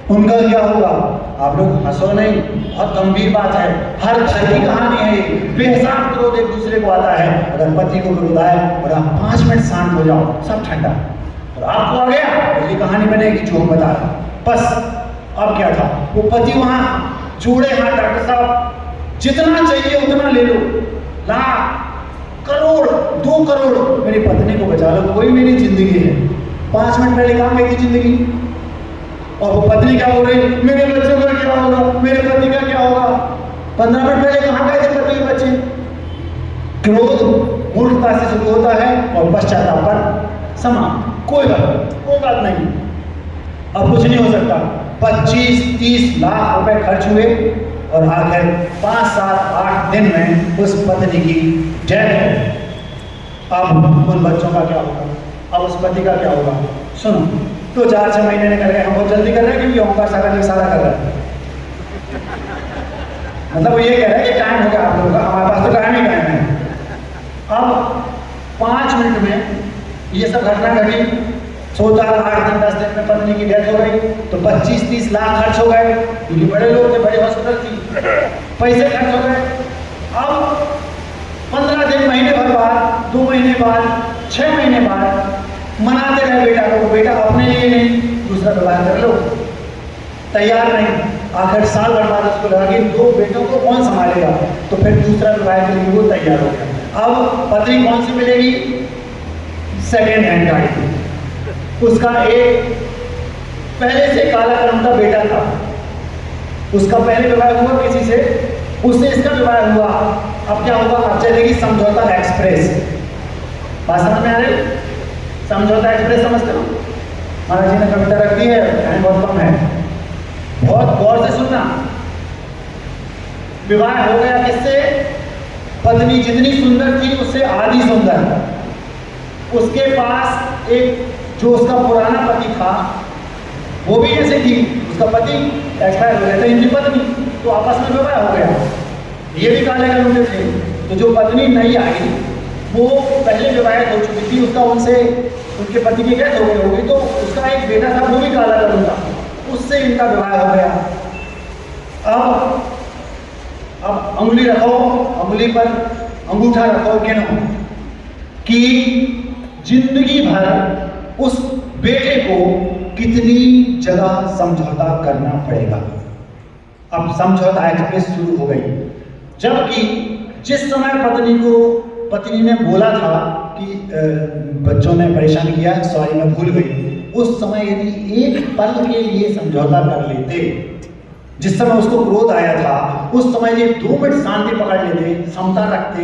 S2: उनका क्या होगा। आप लोग हंसो नहीं, बहुत गंभीर बात है। हर घर की कहानी है, बेहिसाब क्रोध एक दूसरे को आता है। अगर पति को क्रोध आए और आप 5 मिनट शांत हो जाओ, सब ठंडा, और आपको आ गया तो ये कहानी बनेगी जो हम बता रहे हैं। बस अब क्या था, वो पति वहां जोड़े हाथ, डॉक्टर साहब जितना चाहिए उतना ले लो, लाख करोड़ 2 करोड़ मेरी पत्नी को बचा लो, कोई मेरी जिंदगी है। 5 मिनट पहले कहाँ गई थी जिंदगी, और वो पत्नी क्या बोल रही, मेरे बच्चों का क्या होगा, मेरे पति का क्या होगा। 15 मिनट पहले कहाँ गए थे पति के बच्चे। क्रोध मूर्खता से शुरू होता है और पश्चाताप पर समाप्त। कोई बात नहीं, अब कुछ नहीं हो सकता। 25-30 लाख रुपए खर्च हुए और आखिर 5, 7, 8 दिन में उस पत्नी की डेथ हो। अब उन बच्चों का क्या होगा, अब उस पति का क्या होगा। सुनो, तो 4-6 महीने निकल गए, हम बहुत जल्दी कर रहे हैं क्योंकि ओंकार सागर इशारा कर रहा है। मतलब वो ये कह रहा है कि टाइम हो गया आप लोगों का, हमारे पास तो टाइम ही टाइम है। अब 5 मिनट में ये सब घटना घटी। सोचा 8 दिन 10 दिन में पत्नी की डेथ हो गई, तो 25-30 लाख खर्च हो गए, क्योंकि बड़े लोग थे, बड़े हॉस्पिटल थी, पैसे खर्च हो गए। अब 15 दिन, महीने भर बाद, 2 महीने बाद, 6 महीने बाद मनाते रहे बेटा को, बेटा अपने लिए नहीं दूसरा विवाह कर लो, तैयार नहीं। आखिर साल भर बाद उसको लगा कि 2 बेटों को कौन संभालेगा, तो फिर दूसरा विवाह के लिए वो तैयार हो गया। अब पत्नी कौन सी मिलेगी, सेकेंड हैंड गाड़ी थी। उसका एक पहले से काला कर्म का बेटा था, उसका पहले विवाह हुआ किसी से, उससे इसका विवाह हुआ। अब क्या होगा, अब चलेगी समझौता एक्सप्रेस। बात समझ में आ रही? समझौता एक्सप्रेस समझते हो? महाराज जी ने कविता रख दी है, टाइम बहुत कम है, बहुत गौर से सुनना। विवाह हो गया किससे? पत्नी जितनी सुंदर थी उससे आधी सुंदर। उसके पास एक जो उसका पुराना पति था वो भी ऐसे थी, उसका पति एक्सपायर हो गया था, इनकी पत्नी, तो आपस में विवाह हो गया। ये भी काले कलूटे थे। तो जो पत्नी नई आई वो पहले विवाहित हो चुकी थी, उसका उनसे उनके पति की डेथ हो गई होगी, तो उसका एक बेटा था वो भी काला कलूटा, उससे इनका विवाह हो गया। अब अंगुली रखो, अंगुली पर अंगूठा रखो, गिनो कि जिंदगी भर उस बेटे को कितनी जगह समझौता करना पड़ेगा। अब समझौता एक्सप्रेस शुरू हो गई, जबकि जिस समय पत्नी ने बोला था कि बच्चों ने परेशान किया, सॉरी मैं भूल गई, उस समय यदि एक पल के लिए समझौता कर लेते, जिस समय उसको क्रोध आया था उस समय ये 2 मिनट शांति पकड़ लेते, समता रखते,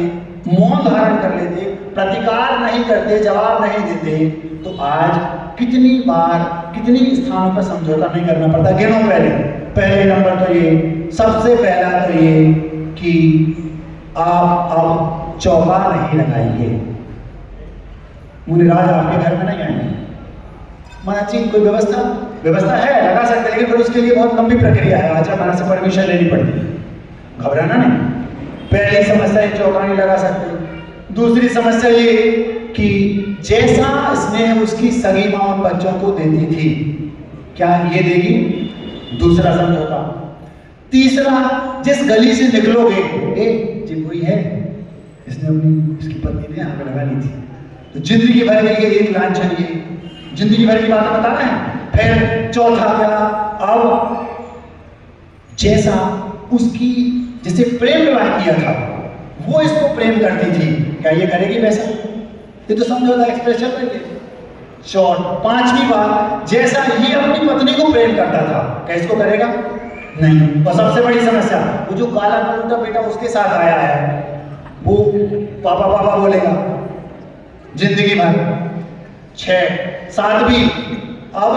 S2: मौन धारण कर लेते, प्रतिकार नहीं करते, जवाब नहीं देते, तो आज कितनी बार कितनी स्थानों पर समझौता नहीं करना पड़ता। गिनो पहले नंबर तो ये, सबसे पहला तो ये कि आप अब चौका नहीं लगाएंगे। मुनिराज आपके घर में नहीं आएंगे। महाराज जी कोई व्यवस्था है, लगा सकते, लेकिन फिर उसके लिए बहुत लंबी प्रक्रिया है, आचार्य महाराज से परमिशन लेनी पड़ती है। घबराना नहीं। पहली समस्या ये, चौका नहीं लगा सकते। दूसरी समस्या ये कि जैसा स्नेह उसकी सगी मां और बच्चों को देती थी, क्या ये देगी? दूसरा समझौता। तीसरा, जिस गली से निकलोगे, जी कोई है इसने इसकी पत्नी ने आग लगा ली थी, तो जिंदगी भर के लिए एक लांछन, ये जिंदगी भर की बात बता रहे हैं। फिर चौथा क्या, अब जैसा उसकी जिसे प्रेम विवाह किया था वो इसको प्रेम करती थी, क्या ये करेगी वैसा? ये तो समझौता एक्सप्रेस चल रही है। पांचवी बात, जैसा ये अपनी पत्नी को प्रेम करता था, क्या इसको करेगा? नहीं। और सबसे बड़ी समस्या, वो जो काला कलूटा बेटा उसके साथ आया है, वो पापा पापा बोलेगा जिंदगी भर। 7वीं, अब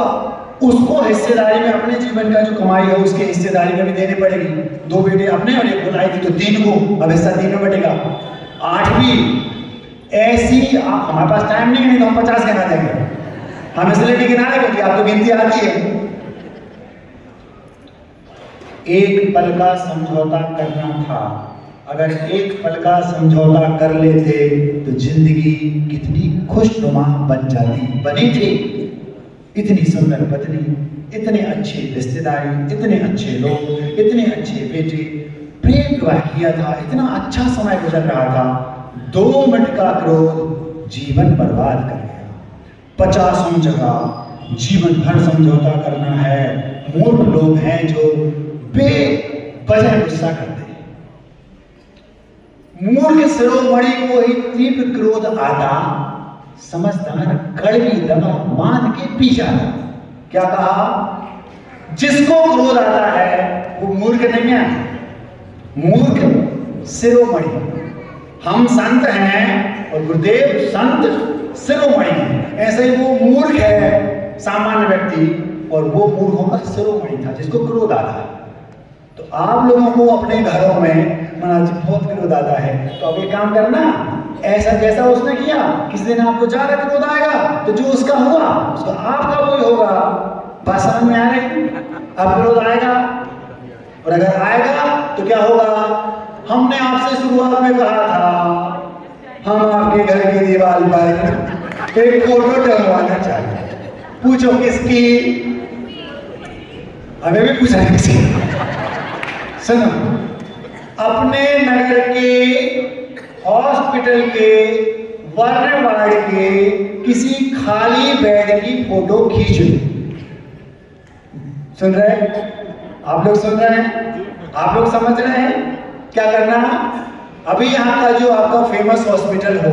S2: उसको हिस्सेदारी में अपने जीवन का जो कमाई है उसके हिस्सेदारी में भी देनी पड़ेगी। 2 बेटे अपने और 1 बुलाई थी, तो 3 को, अब हिस्सा 3 में बटेगा। 8वीं, ऐसी हमारे पास टाइम नहीं है, तो हम 50 गिना देंगे, हम इसलिए भी गिना रहे क्योंकि आपको गिनती आती है। एक पल का समझौता करना था, अगर एक पल का समझौता कर लेते तो जिंदगी कितनी खुशनुमा बनी थी। इतनी सुंदर पत्नी, इतने अच्छे रिश्तेदारी, इतने अच्छे लोग, इतने अच्छे बेटे, प्रेम विवाह किया था, इतना अच्छा समय गुजर रहा था। 2 मिनट का क्रोध जीवन बर्बाद कर गया। 50 जगह जीवन भर समझौता करना है। मूर्ख लोग हैं जो बेवजह गुस्सा करते हैं। मूर्ख शिरोमणि को ही तीव्र क्रोध आता, समझदार कड़वी दवा बांध के पी जाता। क्या कहा? जिसको क्रोध आता है वो मूर्ख नहीं है, मूर्ख शिरोमणि। हम संत हैं और गुरुदेव संत शिरोमणि हैं, ऐसे ही वो मूर्ख है सामान्य व्यक्ति, और वो मूर्खों का शिरोमणि था जिसको क्रोध आता है। तो आप लोगों को अपने घरों में महाराज बहुत क्रोध आता है, तो अब ये काम करना, ऐसा जैसा उसने किया, किसी दिन आपको ज्यादा क्रोध आएगा तो जो उसका हुआ उसका आपका वही होगा। बात समझ में आ रही? अब क्रोध आएगा, और अगर आएगा तो क्या होगा? हमने आपसे शुरुआत में कहा था, हम आपके घर की दीवार पर एक फोटो टंगवाना चाहिए। पूछो किसकी? हमें भी पूछा है किसकी? सुनो, अपने नगर के हॉस्पिटल के वार्ड वार्ड के किसी खाली बेड की फोटो खींच लो। सुन रहे हैं आप लोग? सुन रहे हैं आप लोग? समझ रहे हैं क्या करना? अभी यहाँ का जो आपका फेमस हॉस्पिटल हो,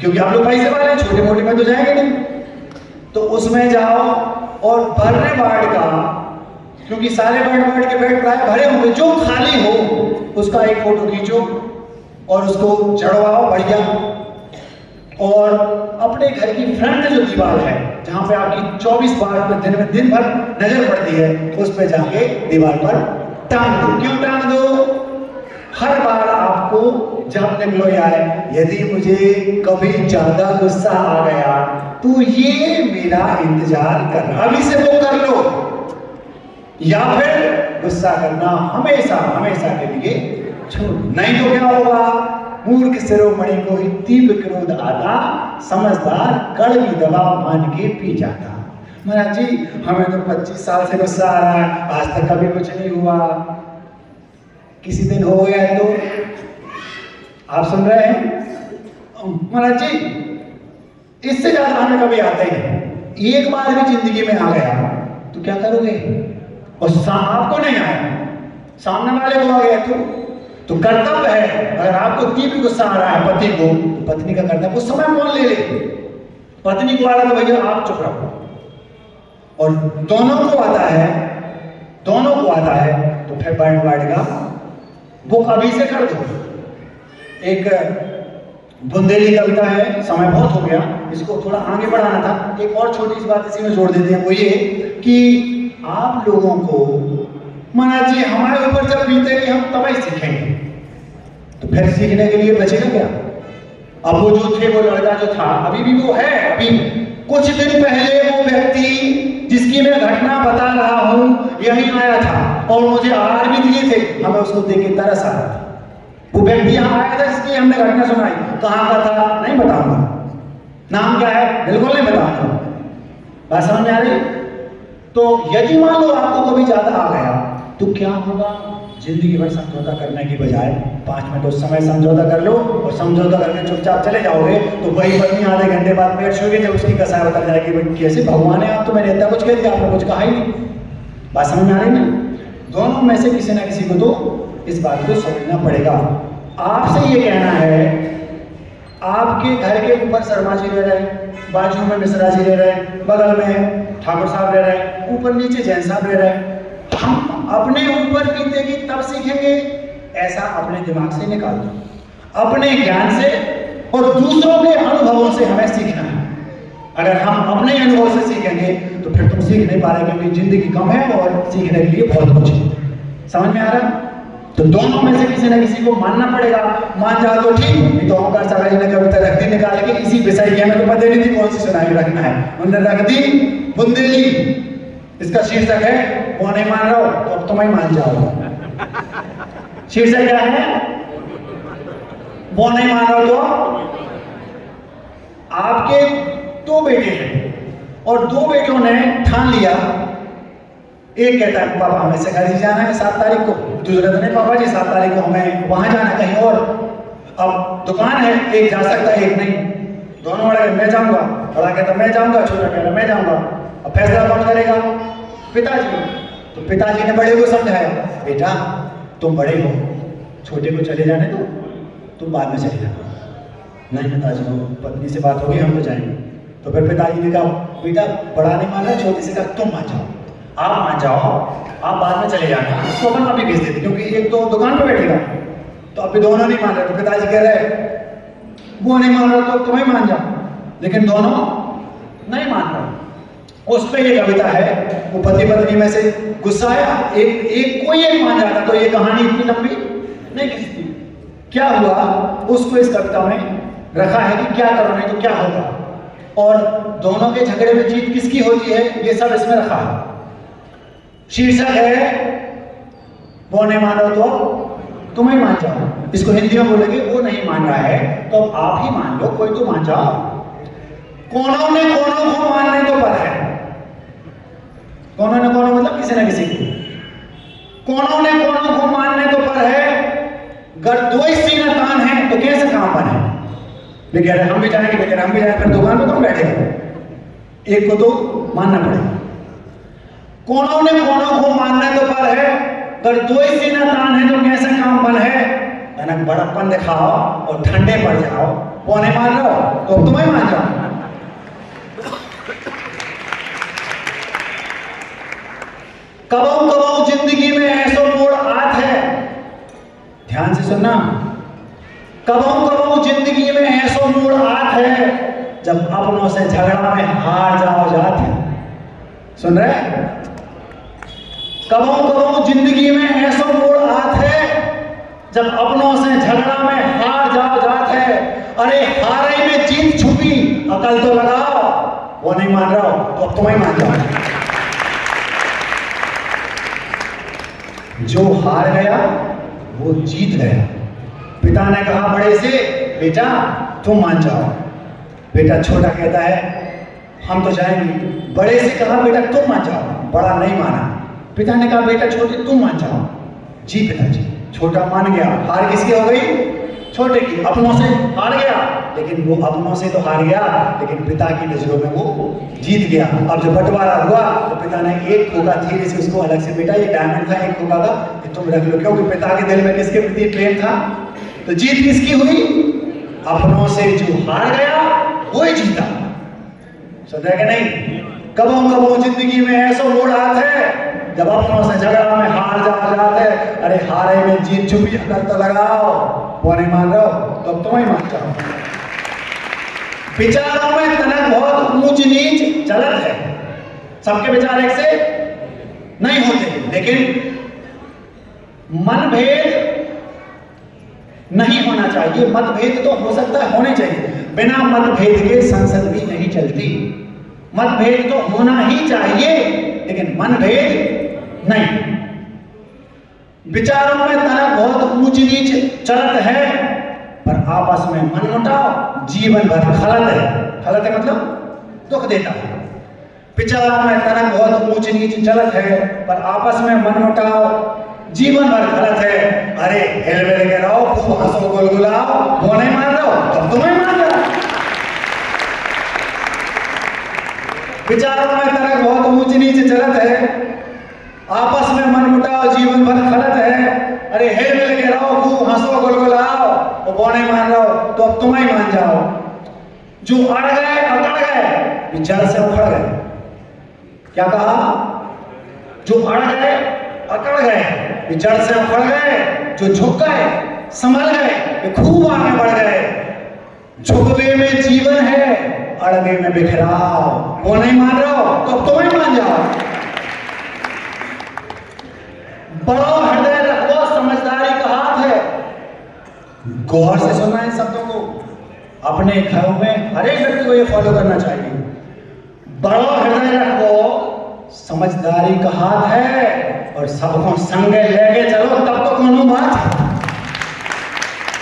S2: क्योंकि आप लोग पैसे वाले, छोटे मोटे में तो जाएंगे नहीं, तो उसमें जाओ और भरने वार्ड का, क्योंकि सारे वार्ड के बेड प्राय भरे होंगे, जो खाली हो उसका एक फोटो खींचो और उसको जड़वाओ बढ़िया, और अपने घर की फ्रंट जो दीवार है जहां पे आपकी 24 बार दिन भर नजर पड़ती है, उस पे जाके दीवार पर टांग दो। क्यों टांग दो? हर बार आपको जब निकलो यार, यदि मुझे कभी ज्यादा गुस्सा आ गया तो ये मेरा इंतजार कर रहा, अभी से वो कर लो, या फिर गुस्सा करना हमेशा हमेशा के लिए छोड़, नहीं तो क्या होगा? मूर्ख शिरोमणि को ही तीव्र क्रोध आता, समझदार कड़वी दवा मान के पी जाता। महाराज जी हमें तो 25 साल से गुस्सा आ रहा है, आज तक कभी कुछ नहीं हुआ, किसी दिन हो गया तो? आप सुन रहे हैं महाराज जी? इससे ज्यादा हमें कभी आता ही नहीं। एक बार भी जिंदगी में आ गया तो क्या करोगे? और आपको नहीं आया, सामने वाले को आ गया तो कर्तव्य है, अगर आपको तीव्र गुस्सा आ रहा है पति को, तो पत्नी का कर्तव्य उस समय मौन ले ले। पत्नी को आ रहा तो भैया आप चुप रहो, और दोनों को आता है तो फिर बैंड वाइड का बुक अभी से कर दो। एक बुंदेली कविता है, समय बहुत हो गया, इसको थोड़ा आगे बढ़ाना था। एक और छोटी सी बात इसी में जोड़ देते हैं, वो ये कि आप लोगों को महाराज जी हमारे ऊपर जब बीतेगी हम तब ही सीखेंगे, तो फिर सीखने के लिए बचेगा क्या? अब वो जो थे, वो लड़का जो था अभी भी वो है। अभी कुछ दिन पहले वो व्यक्ति जिसकी मैं घटना बता रहा हूं यहीं आया था और मुझे आहार भी दिए थे, हमें उसको देख के तरस आ रहा था। वो व्यक्ति यहाँ आया था, इसकी हमने घटना सुनाई। कहाँ का था नहीं बताऊंगा, नाम क्या है बिल्कुल नहीं बताऊंगा, बात समझ में आ रही? तो यदि मान लो आपको कभी ज्यादा आ गया तो क्या होगा? जिंदगी भर समझौता करने की बजाय 5 मिनट उस समय समझौता कर लो, और समझौता करके चुपचाप चले जाओगे तो वही पत्नी आधे घंटे बाद पेट छूगी, जब उसकी कसाय बता जाएगी भाई कैसे भगवान है आप, तो मैंने इतना कुछ कह दिया, आपने कुछ कहा ही नहीं। बात समझ में आ रही ना? दोनों में से किसी ना किसी को तो इस बात को समझना पड़ेगा। आपसे ये कहना है, आपके घर के ऊपर शर्मा जी रह रहे, बाजू में मिश्रा जी रह रहे, बगल में ठाकुर साहब रह रहे, ऊपर नीचे जैन साहब रह रहे, हम अपने ऊपर बीतेगी तब सीखेंगे, ऐसा अपने दिमाग से निकाल दो, अपने ज्ञान से और दूसरों के अनुभवों से हमें सीखना है। अगर हम अपने अनुभव से सीखेंगे तो फिर तुम सीख नहीं पा रहे, क्योंकि जिंदगी कम है और सीखने के लिए बहुत कुछ है। समझ में आ रहा है? तो दोनों में से किसी न किसी को मानना पड़ेगा। मान जाओ तो ठीक, नहीं तो ओंकार सागर जी ने कविता रख दी निकाल के, इसी विषय की, हमें तो पता नहीं थी कौन सी सुनाई रखना है, उन्होंने रख दी बुंदेली। इसका शीर्षक है वो नहीं मान रहा हो तो अब तुम ही मान जाओ। शीर्षक क्या है? वो नहीं मान रहा हो तो आपके 2 बेटे हैं और 2 बेटों ने ठान लिया, एक कहता है पापा हमें सगाई जाना है 7 तारीख को, दूसरा कहता है पापा जी 7 तारीख को हमें वहां जाना है कहीं और। अब दुकान है, एक जा सकता है एक नहीं, दोनों बड़ा मैं जाऊंगा, बड़ा कहता मैं जाऊंगा, छोटा कह रहा मैं जाऊंगा। अब फैसला कौन करेगा? पिताजी। तो पिताजी ने बड़े को समझाया, बेटा तुम बड़े हो, छोटे को चले जाने दो, तुम बाद में चले जाना। नहीं पिताजी को पत्नी से बात होगी, हम तो जाएंगे। तो फिर पिताजी ने कहा बेटा बड़ा नहीं मान रहा, छोटे से कहा तुम मान जाओ, आप मान जाओ, आप बाद में चले जाना, उसको अपन अभी भेज देते, क्योंकि एक तो दुकान पे बैठेगा। तो अभी दोनों नहीं मान रहे, तो पिताजी कह रहे वो नहीं मान रहा तो तुम्हें मान जाओ, लेकिन दोनों नहीं मान रहे। उस पे ये कविता है, वो पति पत्नी में से गुस्सा आया, एक कोई एक मान जाता तो ये कहानी इतनी लंबी नहीं खिंचती। क्या हुआ उसको इस कविता में रखा है कि क्या करो नहीं तो क्या होगा, और दोनों के झगड़े में जीत किसकी होती है ये सब इसमें रखा है। शीर्षक है वो नहीं मान रहा तो तुम ही मान जाओ। इसको हिंदी में बोलेंगे वो नहीं मान रहा है तो अब आप ही मान लो, कोई तो मान जाओ। कोनों ने कोनों को मानने तो पर है, कोनों ने कोनों मतलब किसी न किसी को, कोनों ने कोनों को मानने तो पर है, अगर 2 ही सीना तान है तो कैसे काम बने। वे कह रहे हम भी जाएंगे, वे कह रहे हम भी जाएंगे, फिर दुकान पर कौन बैठेगा? एक को तो मानना पड़ेगा। कोनों ने कोनों को मानने तो पर है, अगर 2 ही सीना तान है तो कैसे काम बन है। यानी बड़प्पन दिखाओ और ठंडे पड़ जाओ, वो नहीं मान रहे हो तो तुम्हें मान जाओ। कबो कबो जिंदगी में ऐसो मोड़ आत है, ध्यान से सुनना। कबहू कबहू जिंदगी में ऐसो मोड़ आत है जब अपनों से झगड़ा में हार जाओ जात है। सुन रहे? कबहू कबहू जिंदगी में ऐसो मोड़ आत है जब अपनों से झगड़ा में हार जाओ जात है। अरे हारे में जीत छुपी, अकल तो लगाओ। वो नहीं मान रहा हो तो अब तुम ही मान जाओ। जो हार गया वो जीत गया। पिता ने कहा बड़े से, बेटा तुम मान जाओ। बेटा छोटा कहता है हम तो जाएंगे। बड़े से कहा बेटा तुम मान जाओ। बड़ा नहीं माना। पिता ने कहा बेटा छोटे तुम मान जाओ। जी पिताजी। छोटा मान गया। हार किसकी हो गई? छोटे की। अपनों से हार गया, लेकिन वो अपनों से तो हार गया, लेकिन पिता की नजरों में वो जीत गया। अब जब बंटवारा हुआ तो पिता ने एक खोखा धीरे से उसको अलग से, बेटा ये डायमंड था एक खोखा का, ये तुम रख लो। क्योंकि पिता के दिल में किसके प्रति प्रेम था? तो जीत किसकी हुई? अपनों से जो हार गया वो ही जीता। समझ रहे कि नहीं? कबहू कबहू जिंदगी में ऐसा मोड़ आता है जब अपनों से झगड़ा में हार जाते हैं। अरे हारे में जीत छुपी, अकल तो लगाओ। वो नहीं मान रहे हो तो अब तुम ही मान जाओ। विचारों में तनक बहुत ऊंच नीच चलत है। सबके विचार एक से नहीं होते, लेकिन मनभेद नहीं होना चाहिए। मतभेद तो हो सकता है, होने चाहिए। बिना मतभेद के संसद भी नहीं चलती। मतभेद तो होना ही चाहिए, लेकिन मनभेद नहीं। विचारों में तनक बहुत ऊंच नीच चलत है, पर आपस में मनमुटाव जीवन भर खलत है। खलत है मतलब दुख देता है। विचारों में तनक बहुत ऊंच नीच चलत है, पर आपस में मनमुटाव जीवन भर खलत है। अरे हिल मिल के रहो, खूब हंसो गुलगुलाओ। वो नहीं मान रहे हो तब तुम्हें मान जाओ। विचारों में तनक बहुत ऊंच नीच चलत है, आपस में मनमुटाव जीवन भर खलत है। अरे हिल मिल के रहो, खूब हंसो गुलगुलाओ। वो नहीं मान रहे हो तो अब तुम ही मान जाओ। जो अड़ गए अकड़ गए, जड़ से उखड़ गए। क्या कहा? जो अड़ गए अकड़ गए, जड़ से उखड़ गए। जो झुक गए संभल गए, खूब आगे बढ़ गए। झुकवे में जीवन है, अड़वे में बिखराव। वो नहीं मान रहे हो तो अब तुम ही मान जाओ। बड़ा हृदय रखो, समझदारी का हाथ है। गौर से सुनना इन शब्दों को। अपने घरों में हर एक व्यक्ति को ये फॉलो करना चाहिए। बड़ा हृदय रखो, समझदारी का हाथ है, और सबको संगे लेके चलो तब तो कोनो बात है।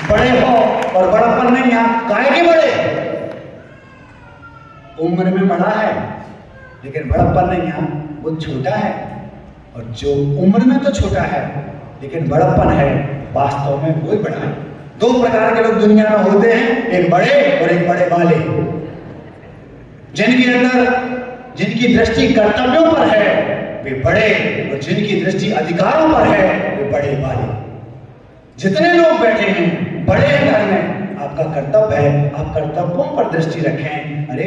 S2: बड़े हो और बड़प्पन नहीं। यहाँ काहे के बड़े? उम्र में बड़ा है, लेकिन बड़प्पन नहीं। यहाँ वो छोटा है, और जो उम्र में तो छोटा है लेकिन बड़प्पन है, वास्तव में वही बड़ा है। दो प्रकार के लोग दुनिया में होते हैं, एक बड़े और एक बड़े वाले। जिनके अंदर जिनकी दृष्टि कर्तव्यों पर है वे बड़े, और जिनकी दृष्टि अधिकारों पर है वे बड़े वाले। जितने लोग बैठे हैं बड़े घर में, आपका कर्तव्य है आप कर्तव्यों पर दृष्टि रखें। अरे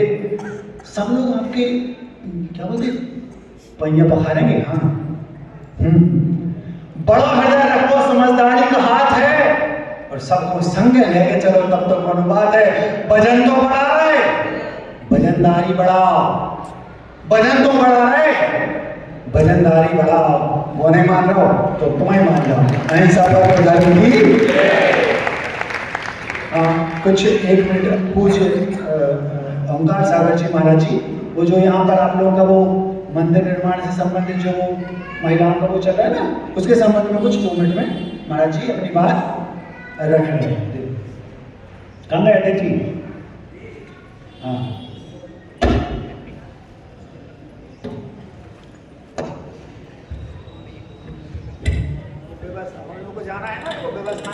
S2: सब लोग आपके क्या बोलते पहिया पखारेंगे। हाँ, बड़ा हृदय रखो, समझदारी का हाथ है, और सबको संग लेके चलो तब तो कोनो बात है। वजन तो बढ़ा रहे, वजनदारी बढ़ाओ। वजन तो बढ़ा रहे, वजनदारी बढ़ाओ। वो नहीं मान रहे हो तो तुम्हें मान जाओ। अहिंसा पर लड़ेंगी। कुछ एक मिनट पूछे ओंकार सागर जी महाराज जी, वो जो यहाँ पर आप लोगों का वो मंदिर निर्माण से संबंधित जो महिलाओं का वो चल रहा है ना, उसके संबंध में कुछ 2 मिनट में महाराज जी अपनी बात रख रहे हैं। कहाँ गए थे जी? हाँ, व्यवस्था हम लोग को जाना है ना, वो व्यवस्था